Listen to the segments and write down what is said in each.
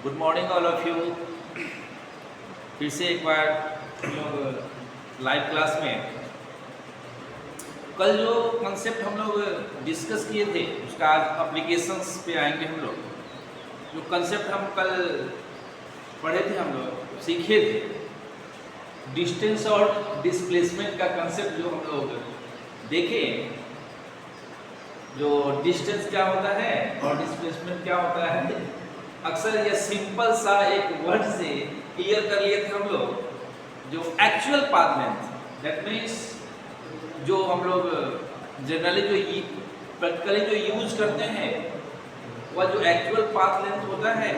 Good morning all of you. फिर से एक बार हम लोग लाइव क्लास में कल जो कंसेप्ट हम लोग डिस्कस किए थे उसका आज एप्लीकेशंस पे आएंगे। हम लोग जो कंसेप्ट हम कल पढ़े थे, हम लोग सीखे थे, डिस्टेंस और डिस्प्लेसमेंट का कंसेप्ट जो हम लोग देखे, जो डिस्टेंस क्या होता है और डिस्प्लेसमेंट क्या होता है, अक्सर ये सिंपल सा एक वर्ड से क्लियर कर लिए थे हम लोग। जो actual path length, that means जो हम लोग जनरली जो प्रैक्टिकली जो यूज करते हैं, वह जो एक्चुअल पाथ लेंथ होता है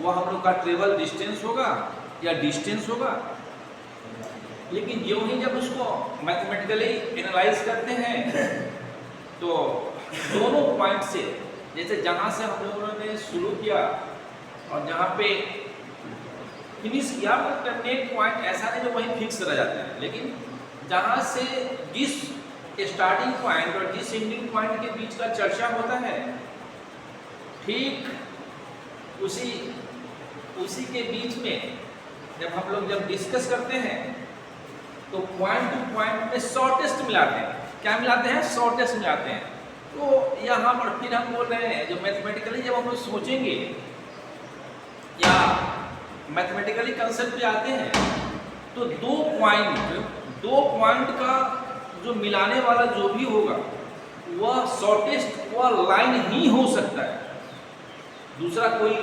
वह हम लोग का ट्रेवल डिस्टेंस होगा या डिस्टेंस होगा। लेकिन यूँ ही जब उसको मैथमेटिकली एनालाइज करते हैं तो दोनों पॉइंट से, जैसे जहाँ से हम लोगों ने शुरू किया और जहाँ पे फिनिश किया, मतलब नेट पॉइंट ऐसा नहीं जो वहीं फिक्स रह जाता है, लेकिन जहाँ से जिस स्टार्टिंग पॉइंट और जिस एंडिंग पॉइंट के बीच का चर्चा होता है, ठीक उसी के बीच में जब हम लोग डिस्कस करते हैं तो पॉइंट टू पॉइंट में शॉर्टेस्ट मिलाते हैं। क्या मिलाते हैं? शॉर्टेस्ट मिलाते हैं। तो यहाँ पर फिर हम बोल रहे हैं, जो मैथमेटिकली जब हम लोग सोचेंगे या मैथमेटिकली कंसेप्ट पे आते हैं तो दो पॉइंट का जो मिलाने वाला जो भी होगा वह शॉर्टेस्ट वह लाइन ही हो सकता है, दूसरा कोई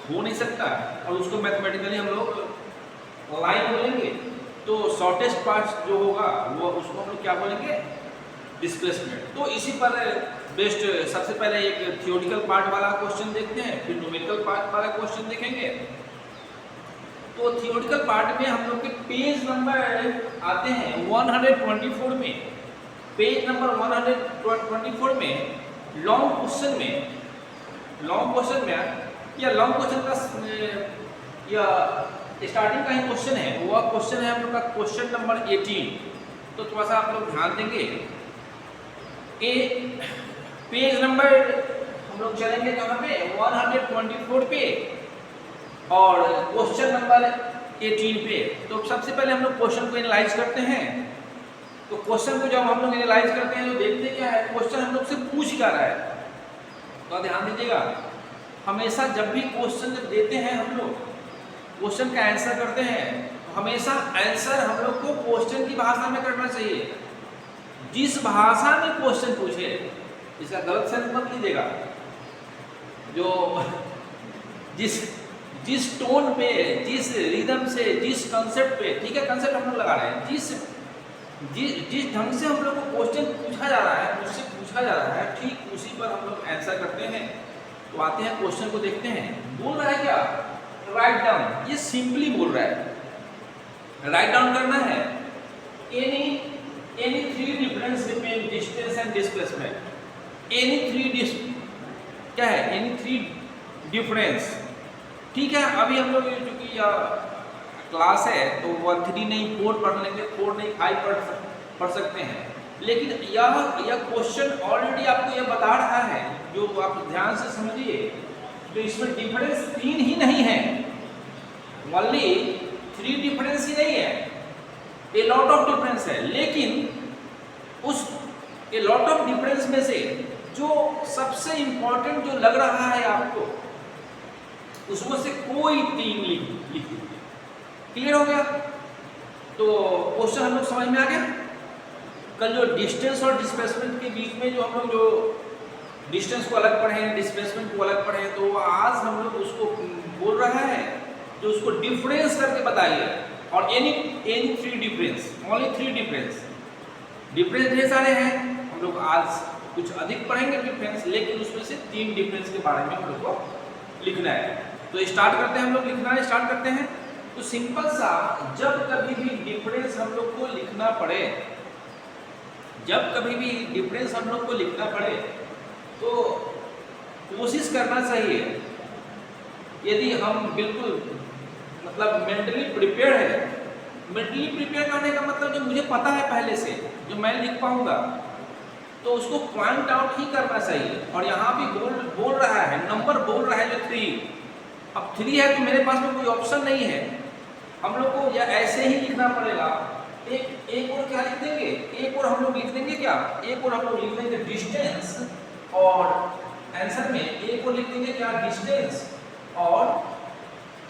हो नहीं सकता। और उसको मैथमेटिकली हम लोग लाइन बोलेंगे, तो शॉर्टेस्ट पार्ट जो होगा वो उसको हम लोग क्या बोलेंगे? डिस्प्लेसमेंट। तो इसी पर बेस्ट सबसे पहले एक थियोरिटिकल पार्ट वाला क्वेश्चन देखते हैं, फिर न्यूमेरिकल पार्ट वाला क्वेश्चन देखेंगे। तो थियोरिटिकल पार्ट में हम लोग के पेज नंबर आते हैं 124 में। पेज नंबर 124 में लॉन्ग क्वेश्चन में या लॉन्ग क्वेश्चन का या स्टार्टिंग का ही क्वेश्चन है, वह क्वेश्चन है हम लोग का क्वेश्चन नंबर 18। तो थोड़ा सा आप लोग ध्यान देंगे। पेज नंबर हम लोग चलेंगे कहाँ पे? 124 पे और क्वेश्चन नंबर 18 पे। तो सबसे पहले हम लोग क्वेश्चन को एनालाइज करते हैं। तो क्वेश्चन को जब हम लोग एनालाइज करते हैं तो देखते क्या है, क्वेश्चन हम लोग से पूछ क्या रहा है। तो ध्यान दीजिएगा, हमेशा जब भी क्वेश्चन देते हैं हम लोग क्वेश्चन का आंसर करते हैं तो हमेशा आंसर हम लोग को क्वेश्चन की भाषा में करना चाहिए। जिस भाषा में क्वेश्चन पूछे, इसका गलत सेंस मत लीजिएगा। जो जिस टोन पे, जिस रिदम से, जिस कंसेप्ट पे, ठीक है, कंसेप्ट हम लोग लगा रहे हैं, जिस ढंग से हम लोग को क्वेश्चन पूछा जा रहा है, मुझसे पूछा जा रहा है, ठीक उसी पर हम लोग आंसर करते हैं। तो आते हैं क्वेश्चन को देखते हैं। बोल रहा है क्या? Write down. ये सिंपली बोल रहा है राइट डाउन करना है any three difference between distance and displacement. क्या है? Any three difference. ठीक है, अभी हम लोग चूंकि क्लास है तो वह 3 नहीं 4 पढ़ लेंगे, 4 नहीं 5 पढ़ सकते हैं। लेकिन यह क्वेश्चन ऑलरेडी आपको यह बता रहा है, जो आप ध्यान से समझिए। तो इसमें डिफरेंस 3 ही नहीं है, ओनली 3 डिफरेंस ही नहीं है, ए लॉट ऑफ डिफरेंस है। लेकिन उस ए लॉट ऑफ डिफरेंस में से जो सबसे इंपॉर्टेंट जो लग रहा है आपको, उसमें से कोई 3 लिख दीजिए। क्लियर हो गया? तो क्वेश्चन हम लोग समझ में आ गया। कल जो डिस्टेंस और डिस्प्लेसमेंट के बीच में जो हम लोग जो डिस्टेंस को अलग पढ़े हैं, डिस्प्लेसमेंट को अलग पढ़े हैं, तो आज हम लोग उसको बोल रहा है जो उसको डिफरेंस करके बताइए। और एनी 3 डिफरेंस, ओनली 3 डिफरेंस ढेर सारे हैं, हम लोग आज कुछ अधिक पढ़ेंगे डिफरेंस, लेकिन उसमें से 3 डिफरेंस के बारे में हम लोग को लिखना है। तो स्टार्ट करते हैं, हम लोग लिखना स्टार्ट करते हैं। तो सिंपल सा, जब कभी भी डिफरेंस हम लोग को लिखना पड़े, तो कोशिश करना चाहिए, यदि हम बिल्कुल मतलब मेंटली प्रिपेयर है, मेंटली प्रिपेयर करने का मतलब जो मुझे पता है पहले से, जो मैं लिख पाऊंगा, तो उसको पॉइंट आउट ही करना चाहिए। और यहाँ भी बोल रहा है, नंबर बोल रहा है जो 3, अब 3 है तो मेरे पास में कोई ऑप्शन नहीं है, हम लोग को या ऐसे ही लिखना पड़ेगा। एक और क्या लिख देंगे, एक और हम लोग लिख देंगे क्या, एक और हम लोग लिख देंगे डिस्टेंस, और आंसर में एक और लिख देंगे क्या, डिस्टेंस, और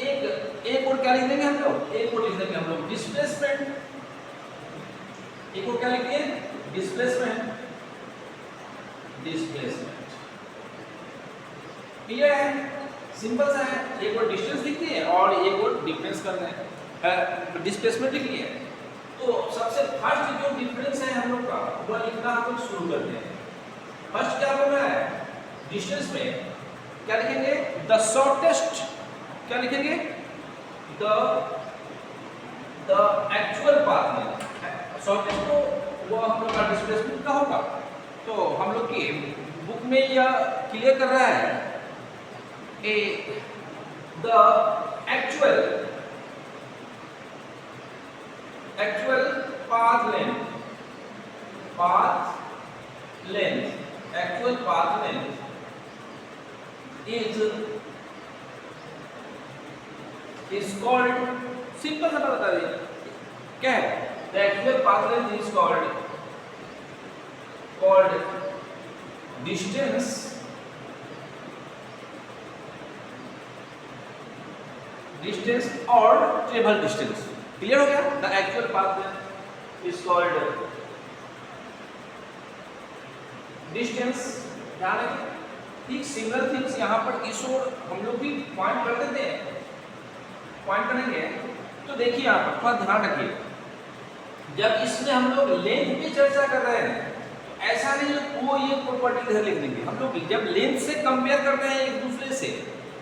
एक और क्या लिख देंगे हम लोग, एक और लिख देंगे हम लोग डिस्प्लेसमेंट। एक और क्या लिखेंगे, डिस्प्लेसमेंट, डिस्प्लेसमेंट। क्लियर है, सिंपल सा है। एक और डिस्टेंस लिख दिए और एक और डिफरेंस करना है, डिस्प्लेसमेंट लिख लिए। तो सबसे फर्स्ट जो डिफरेंस है हम लोग का वह लिखना हम लोग शुरू करते हैं। फर्स्ट क्या बोल रहा है, डिस्टेंस में क्या लिखेंगे, द शॉर्टेस्ट, क्या लिखेंगे, द एक्चुअल पाथ में शॉर्टेस्ट, तो वो हम लोग का डिस्प्लेसमेंट का होगा। तो हम लोग की बुक में यह क्लियर कर रहा है the actual path length actual path length is called, simple सा बता दीजिए क्या है, the actual path length is called distance or travel distance। Clear हो गया, the actual path length is called distance. ध्यान रखिए, ठीक सिमिलर थिंग्स यहाँ पर इस ओर हम लोग भी पॉइंट कर देते हैं, पॉइंट करेंगे। तो देखिए यहाँ पर थोड़ा ध्यान रखिए, जब इसमें हम लोग लेंथ की चर्चा कर रहे हैं तो ऐसा नहीं वो ये प्रॉपर्टी इधर लिख देंगे। हम लोग जब लेंथ से कंपेयर करते हैं एक दूसरे से,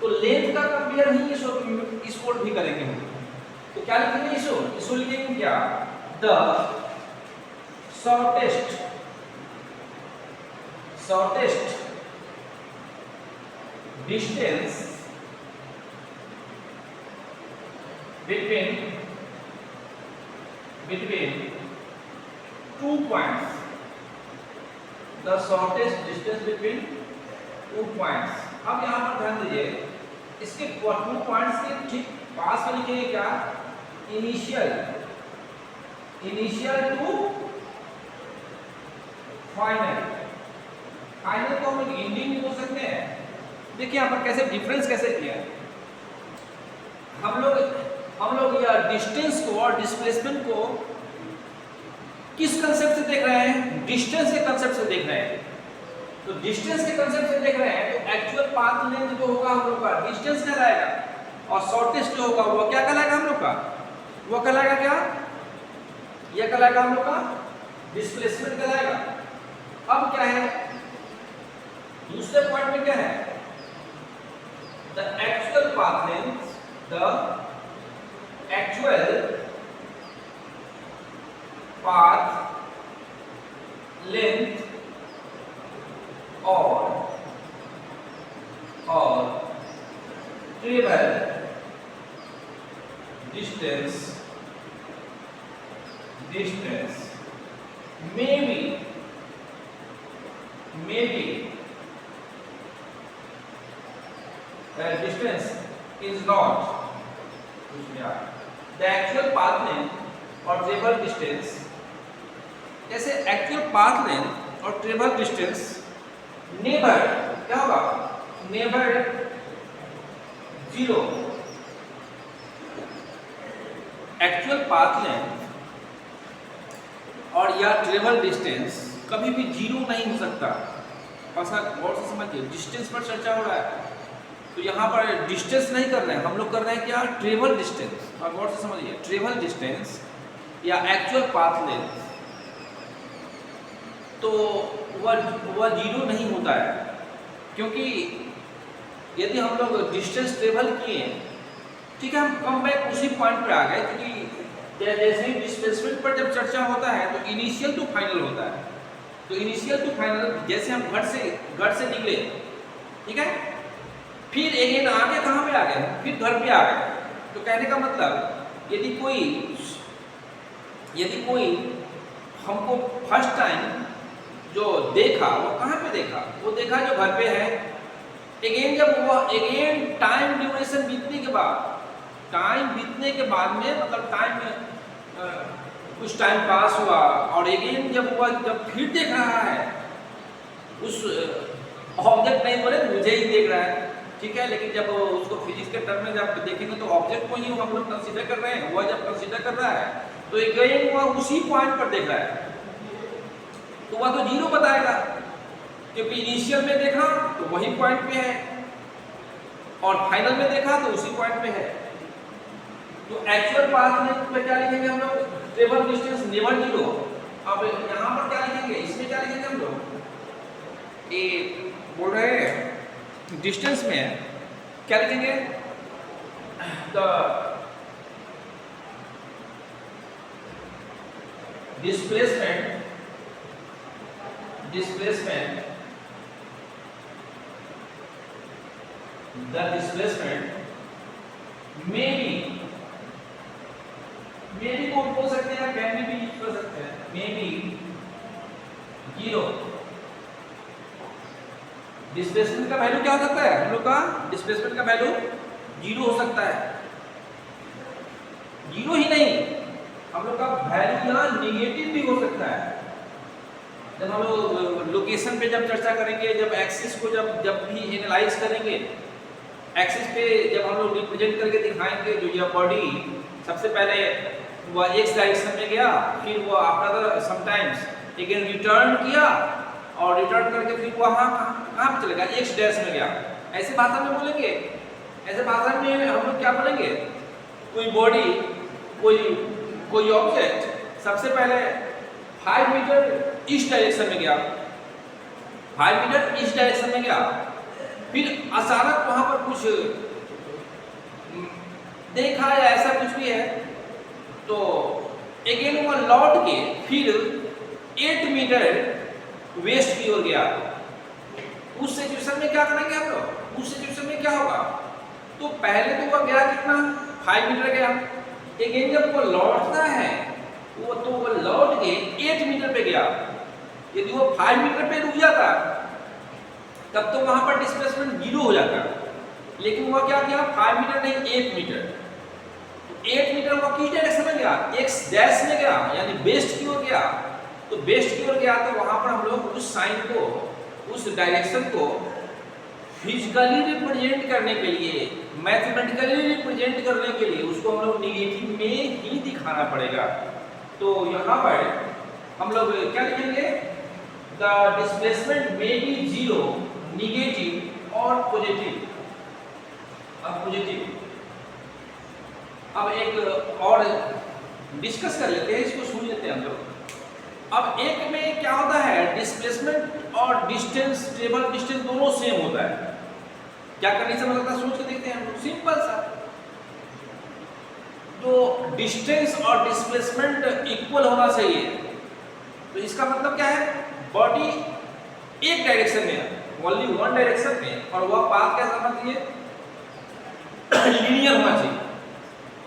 तो लेंथ का कंपेयर ही इस ओर भी करेंगे हम। तो क्या लिखेंगे, इसको लिखेंगे क्या, the shortest distance between 2 points, the shortest distance between 2 points। अब यहाँ पर ध्यान दीजिए, इसके 2 पॉइंट्स के ठीक पास में लिखेंगे क्या, इनिशियल टू फाइनल। फाइनल को हम लोग एंडिंग भी बोल सकते हैं। देखिए यहाँ पर कैसे डिफरेंस कैसे किया है, हम लोग या डिस्टेंस को और डिस्प्लेसमेंट को किस कंसेप्ट से देख रहे हैं, डिस्टेंस के कंसेप्ट से देख रहे हैं। तो डिस्टेंस के कंसेप्ट से देख रहे हैं तो एक्चुअल पाथ लेंथ जो होगा हम लोग का डिस्टेंस कहलाएगा, और शॉर्टेस्ट जो होगा वो क्या कहलाएगा हम लोग का, वो कहलाएगा क्या, ये कहलाएगा हम लोग का डिस्प्लेसमेंट कहलाएगा। अब क्या है दूसरे पॉइंट में, क्या है, the actual path length, the actual path length और travel distance may be distance is not the actual path length और travel distance। जैसे एक्चुअल पाथ लेंथ और ट्रेवल डिस्टेंस नेवर क्या होगा, never zero. Actual path length और या travel distance कभी भी जीरो नहीं हो सकता। ऐसा गौर से समझिए, डिस्टेंस पर चर्चा हो रहा है तो यहाँ पर डिस्टेंस नहीं कर रहे हैं हम लोग, कर रहे हैं क्या, ट्रेवल डिस्टेंस। और गौर से समझिए, ट्रेवल डिस्टेंस या एक्चुअल पाथ लेंथ तो वह जीरो नहीं होता है, क्योंकि यदि हम लोग डिस्टेंस ट्रेवल किए, ठीक है, हम कम बैक उसी पॉइंट पर आ गए, क्योंकि जैसे ही डिस्प्लेसमेंट पर जब चर्चा होता है तो इनिशियल टू फाइनल होता है। तो इनिशियल टू फाइनल जैसे हम घर से निकले, ठीक है, फिर अगेन आगे कहाँ पे आ गए, फिर घर पे आ गए। तो कहने का मतलब यदि कोई हमको फर्स्ट टाइम जो देखा वो कहाँ पे देखा, वो देखा जो घर पे है। अगेन जब वो टाइम ड्यूरेशन डिस्टेंस बीतने के बाद, टाइम बीतने के बाद में, मतलब टाइम कुछ टाइम पास हुआ और अगेन जब हुआ, जब फिर देख रहा है उस ऑब्जेक्ट, नहीं बोले मुझे ही देख रहा है, ठीक है, लेकिन जब उसको फिजिक्स के टर्म में जब देखेंगे तो ऑब्जेक्ट को ही हम लोग कंसीडर कर रहे हैं, वह जब कंसीडर कर रहा है तो अगेन वह उसी पॉइंट पर देख रहा है, तो वह तो 0 बताएगा, क्योंकि इनिशियल में देखा तो वही पॉइंट पे है और फाइनल में देखा तो उसी पॉइंट पे है। तो एक्चुअल पाथ में क्या लिखेंगे हम लोग, ट्रेवल डिस्टेंस नेवर 0। अब यहाँ पर क्या लिखेंगे, इसमें क्या लिखेंगे हम लोग, ये बोल रहे हैं डिस्टेंस में क्या लिखेंगे, द डिस्प्लेसमेंट मे बी को बोल सकते हैं, कैन भी यूज कर सकते हैं, मे बी 0। डिस्प्लेसमेंट का वैल्यू क्या हो सकता है, हम लोग का डिस्प्लेसमेंट का वैल्यू 0 हो सकता है। 0 ही नहीं, हम लोग का वैल्यू यहाँ निगेटिव भी हो सकता है। जब हम लोग लोकेशन पे जब चर्चा करेंगे, जब एक्सिस को जब भी एनालाइज करेंगे, एक्सिस पे जब हम लोग रिप्रेजेंट करके दिखाएंगे, जो यह बॉडी सबसे पहले वह एक्स डायरेक्शन में गया, फिर वो आफ्टर समटाइम्स अगेन रिटर्न किया और रिटर्न करके फिर वहाँ कहाँ पे चलेगा, एक्स डैश में गया। ऐसे भाषा में बोलेंगे, ऐसे भाषा में हम लोग क्या बोलेंगे, कोई बॉडी, कोई ऑब्जेक्ट सबसे पहले 5 मीटर ईस्ट डायरेक्शन में गया, 5 मीटर ईस्ट डायरेक्शन में गया, फिर अचानक वहां पर कुछ देखा या ऐसा कुछ भी है, तो अगेन वो लौट के फिर 8 मीटर वेस्ट की ओर गया। उस सिचुएशन में क्या करेंगे हम लोग, उस सिचुएशन में क्या होगा, तो पहले तो वो गया कितना, 5 मीटर गया, अगेन जब वो लौटता है वो लौट के 8 मीटर पे गया। यदि वो 5 मीटर पे रुक जाता तब तो वहां पर डिस्प्लेसमेंट 0 हो जाता, लेकिन वह क्या किया, 5 मीटर नहीं 8 मीटर। 8 मीटर वो किस डायरेक्शन में गया, एक्स डैश में गया, यानी वेस्ट की ओर गया। तो वेस्ट की ओर गया तो वहां पर हम लोग उस साइन को, उस डायरेक्शन को फिजिकली रिप्रेजेंट करने के लिए, मैथमेटिकली रिप्रेजेंट करने के लिए उसको हम लोग निगेटिव में ही दिखाना पड़ेगा। तो यहाँ पर हम लोग क्या लिखेंगे, द डिस्प्लेसमेंट में बी 0, निगेटिव और पॉजिटिव। अब पॉजिटिव, अब एक और डिस्कस कर लेते हैं, इसको सुन लेते हैं हम लोग। अब एक में क्या होता है, डिस्प्लेसमेंट और डिस्टेंस, ट्रेवल डिस्टेंस दोनों सेम होता है। क्या कंडीशन हो सकता है, सोच के देखते हैं हम लोग, सिंपल सा। तो डिस्टेंस और डिस्प्लेसमेंट इक्वल होना चाहिए। तो इसका मतलब क्या है, बॉडी एक डायरेक्शन में है, ओनली वन डायरेक्शन में, और वह पाथ कैसा होना चाहिए, लीनियर होना चाहिए।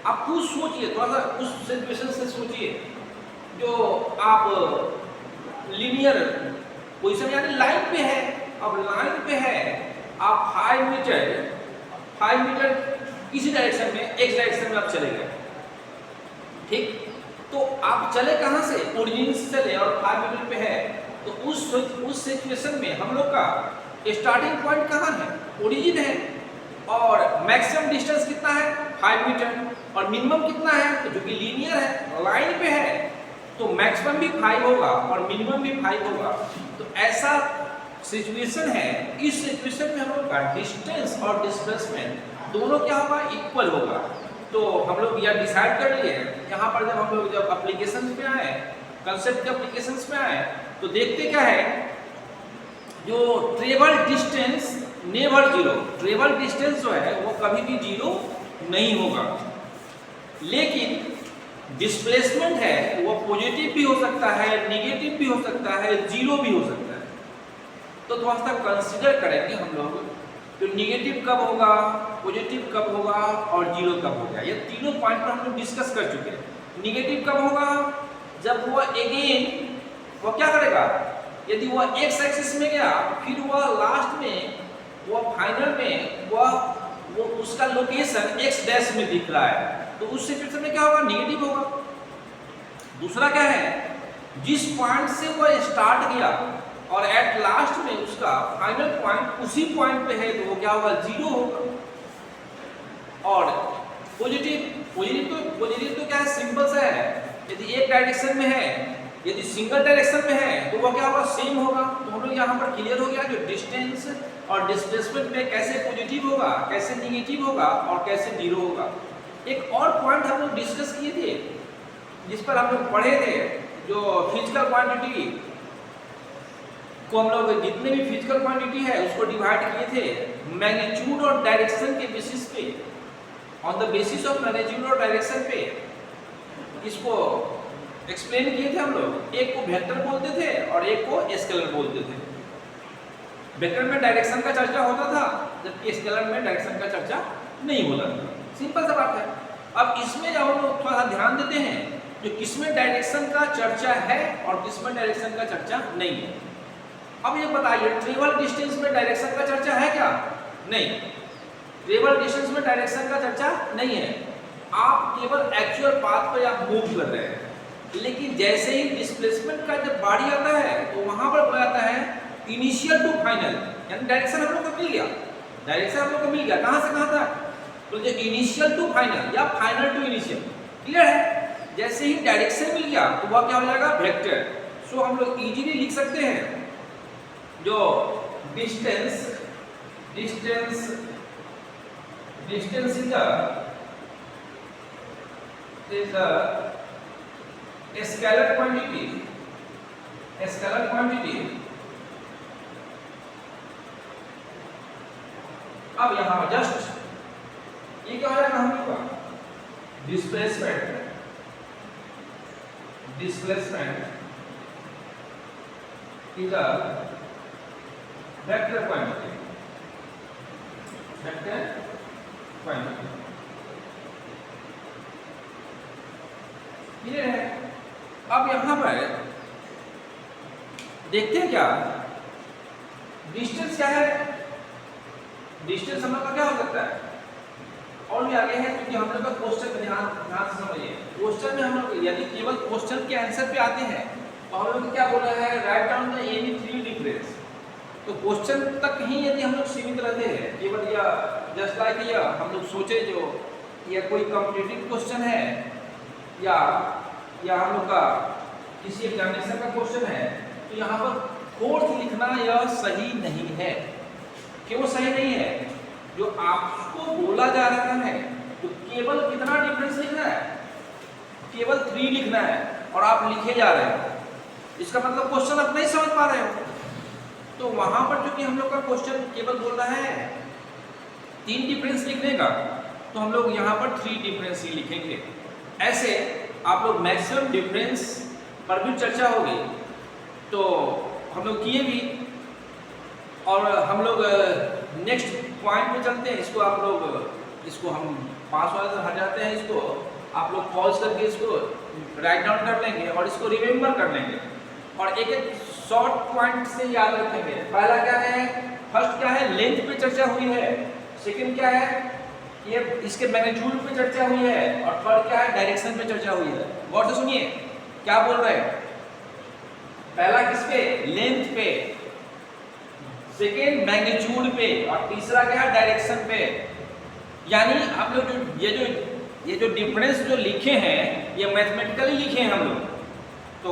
आप खुद सोचिए, थोड़ा सा उस सिचुएशन से सोचिए, जो आप लीनियर पोजीशन यानी लाइन पे है। अब लाइन पे है, आप 5 मीटर किसी डायरेक्शन में, एक्स डायरेक्शन में आप चले गए, ठीक। तो आप चले कहाँ से, ओरिजिन से चले और 5 मीटर पे है। तो उस सिचुएशन में हम लोग का स्टार्टिंग पॉइंट कहाँ है, ओरिजिन है, और मैक्सिमम डिस्टेंस कितना है, 5 मीटर, और मिनिमम कितना है, तो जो कि लीनियर है, लाइन पे है, तो मैक्सिमम भी 5 होगा और मिनिमम भी 5 होगा। तो ऐसा सिचुएशन है, इस सिचुएशन में हम लोग का डिस्टेंस और डिस्प्लेसमेंट दोनों क्या होगा, इक्वल होगा। तो हम लोग यह डिसाइड कर लिए। यहाँ पर जब हम लोग जब एप्लीकेशंस में आए, कंसेप्ट के एप्लीकेशंस में आए, तो देखते क्या है, जो travel distance never 0, travel distance जो है वो कभी भी 0 नहीं होगा, लेकिन डिस्प्लेसमेंट है वो पॉजिटिव भी हो सकता है, निगेटिव भी हो सकता है, 0 भी हो सकता है। तो थोड़ा सा कंसीडर करेंगे हम लोग, तो निगेटिव कब होगा, पॉजिटिव कब होगा और 0 कब होगा। ये तीनों पॉइंट पर हम लोग डिस्कस कर चुके हैं। निगेटिव कब होगा, जब वो अगेन वो क्या करेगा, यदि वो एक्स एक्सिस में गया, फिर वह लास्ट में, वह फाइनल में वह वो उसका लोकेशन x डैश में दिख रहा है, तो उस सिचुएशन में क्या होगा, निगेटिव होगा। दूसरा क्या है, जिस पॉइंट से वो स्टार्ट किया और एट लास्ट में उसका फाइनल पॉइंट उसी पॉइंट पे है, तो वो क्या होगा, 0 होगा। और पॉजिटिव तो क्या है, सिंपल सा है, यदि एक डायरेक्शन में है, यदि सिंगल डायरेक्शन में है तो वो क्या होगा, सेम होगा। तो हम लोग यहाँ पर क्लियर हो गया जो डिस्टेंस और डिस्प्लेसमेंट में कैसे पॉजिटिव होगा, कैसे निगेटिव होगा और कैसे 0 होगा। एक और पॉइंट हम लोग डिस्कस किए थे, जिस पर हम लोग पढ़े थे, जो फिजिकल क्वांटिटी को हम लोग जितने भी फिजिकल क्वांटिटी है उसको डिवाइड किए थे मैग्नीट्यूड और डायरेक्शन के बेसिस पे, on the basis of magnitude और डायरेक्शन पे इसको एक्सप्लेन किए थे हम लोग। एक को वेक्टर बोलते थे और एक को स्केलर बोलते थे। वेक्टर में डायरेक्शन का चर्चा होता था, जबकि स्केलर में डायरेक्शन का चर्चा नहीं होता था। सिंपल सा बात है। अब इसमें जब हम लोग थोड़ा ध्यान देते हैं, जो किसमें डायरेक्शन का चर्चा है और किसमें डायरेक्शन का चर्चा नहीं है। अब ये बताइए, ट्रेवल डिस्टेंस में डायरेक्शन का चर्चा है क्या? नहीं, ट्रेवल डिस्टेंस में डायरेक्शन का चर्चा नहीं है। आप केवल एक्चुअल पाथ पर आप मूव कर रहे हैं, लेकिन जैसे ही डिस्प्लेसमेंट का जब बारी आता है तो वहां पर बोला जाता है इनिशियल टू फाइनल, यानी डायरेक्शन हम लोग को मिल गया, डायरेक्शन हम लोग को मिल गया, कहां से कहां था, तो जो इनिशियल टू फाइनल या फाइनल टू इनिशियल, क्लियर है। जैसे ही डायरेक्शन मिल गया तो वह क्या हो जाएगा, वेक्टर। सो हम लोग इजीली लिख सकते हैं जो distance is the scalar quantity, अब यहां जस्ट ये क्या हो जाएगा हम लोग का, displacement is a vector quantity, clear है। अब यहां पर देखते हैं क्या डिस्टेंस क्या है, डिस्टेंस हम लोग का क्या हो सकता है, और भी आगे है, क्योंकि हम लोग का क्वेश्चन ध्यान से समझिए। क्वेश्चन में हम लोग यदि केवल क्वेश्चन के आंसर पे आते हैं तो हम लोग क्या बोला है, write down the any 3 difference. तो क्वेश्चन तक ही यदि हम लोग सीमित रहते हैं, केवल या जस्ट लाइक या हम लोग सोचे जो ये कोई कॉम्पिटिटिव क्वेश्चन है या हम लोग का किसी एग्जामिनेशन का क्वेश्चन है, तो यहाँ पर फोर्थ लिखना यह सही नहीं है। क्यों सही नहीं है? जो आपको बोला जा रहा है तो केवल कितना डिफरेंस लिखना है, केवल 3 लिखना है, और आप लिखे जा रहे हो, इसका मतलब क्वेश्चन आप नहीं समझ पा रहे हो। तो वहां पर जो कि हम लोग का क्वेश्चन केवल बोल रहा है 3 डिफरेंस लिखने का, तो हम लोग यहाँ पर 3 डिफरेंस ही लिखेंगे। ऐसे आप लोग मैक्सिमम डिफरेंस पर भी चर्चा होगी, तो हम लोग किए भी, और हम लोग नेक्स्ट पॉइंट पे चलते हैं। इसको हम 5 वाले से हट जाते हैं, इसको आप लोग पॉज करके इसको राइट डाउन कर लेंगे और इसको रिमेम्बर कर लेंगे, और एक एक शॉर्ट पॉइंट से याद रखेंगे। पहला क्या है, फर्स्ट क्या है, लेंथ पे चर्चा हुई है। सेकंड क्या है, ये इसके मैग्नीट्यूड पे चर्चा हुई है, और थर्ड क्या है, डायरेक्शन पे चर्चा हुई है। गौर से सुनिए क्या बोल रहे हैं। पहला किस पे, लेंथ पे, सेकेंड मैग्नीट्यूड पे, और तीसरा क्या है, डायरेक्शन पे। यानी हम लोग ये जो डिफरेंस जो लिखे हैं ये मैथमेटिकली लिखे हैं हम लोग। तो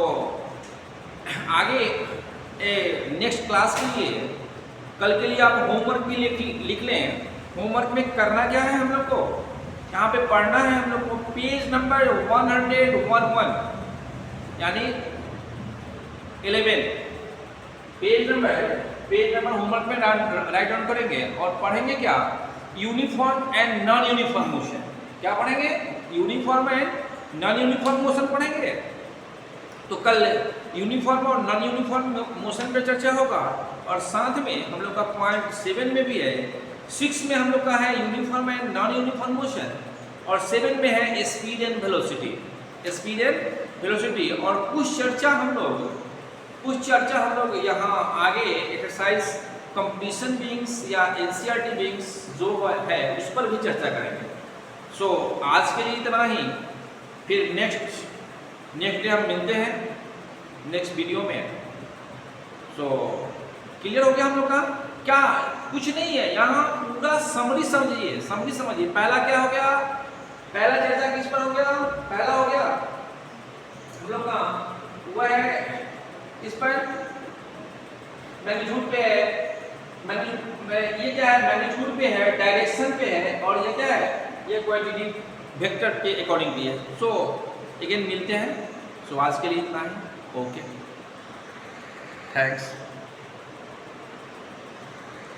आगे नेक्स्ट क्लास के लिए, कल के लिए आप होमवर्क भी लिख लें। होमवर्क में करना क्या है हम लोग को, यहाँ पे पढ़ना है हम लोग को पेज नंबर 111 यानी 11 पेज नंबर होमवर्क में राइट डाउन करेंगे और पढ़ेंगे क्या, uniform and non uniform motion. क्या पढ़ेंगे, uniform and non uniform motion पढ़ेंगे। तो कल यूनिफॉर्म और नॉन यूनिफॉर्म मोशन पे चर्चा होगा, और साथ में हम लोग का पॉइंट 7 में भी है। 6 में हम लोग का है uniform and non uniform motion, और 7 में है स्पीड एंड वेलोसिटी, और कुछ चर्चा हम लोग यहाँ आगे एक्सरसाइज कंपटीशन बीइंग्स या एनसीईआरटी बीइंग्स जो है उस पर भी चर्चा करेंगे। सो आज के लिए इतना ही, फिर नेक्स्ट डे हम मिलते हैं नेक्स्ट वीडियो में। सो क्लियर हो गया हम लोग का? क्या कुछ नहीं है यहाँ, पूरा समरी समझिए, समरी समझिए। पहला क्या हो गया, पहला चर्चा किस पर हो गया, पहला हो गया हम लोग का हुआ है इस पर मैग्नीट्यूड पे है, ये क्या है मैग्नीट्यूड पे है, डायरेक्शन पे है, और ये क्या है ये क्वांटिटी वेक्टर के अकॉर्डिंगली है। सो अगेन मिलते हैं। सो आज के लिए इतना ही, ओके, थैंक्स।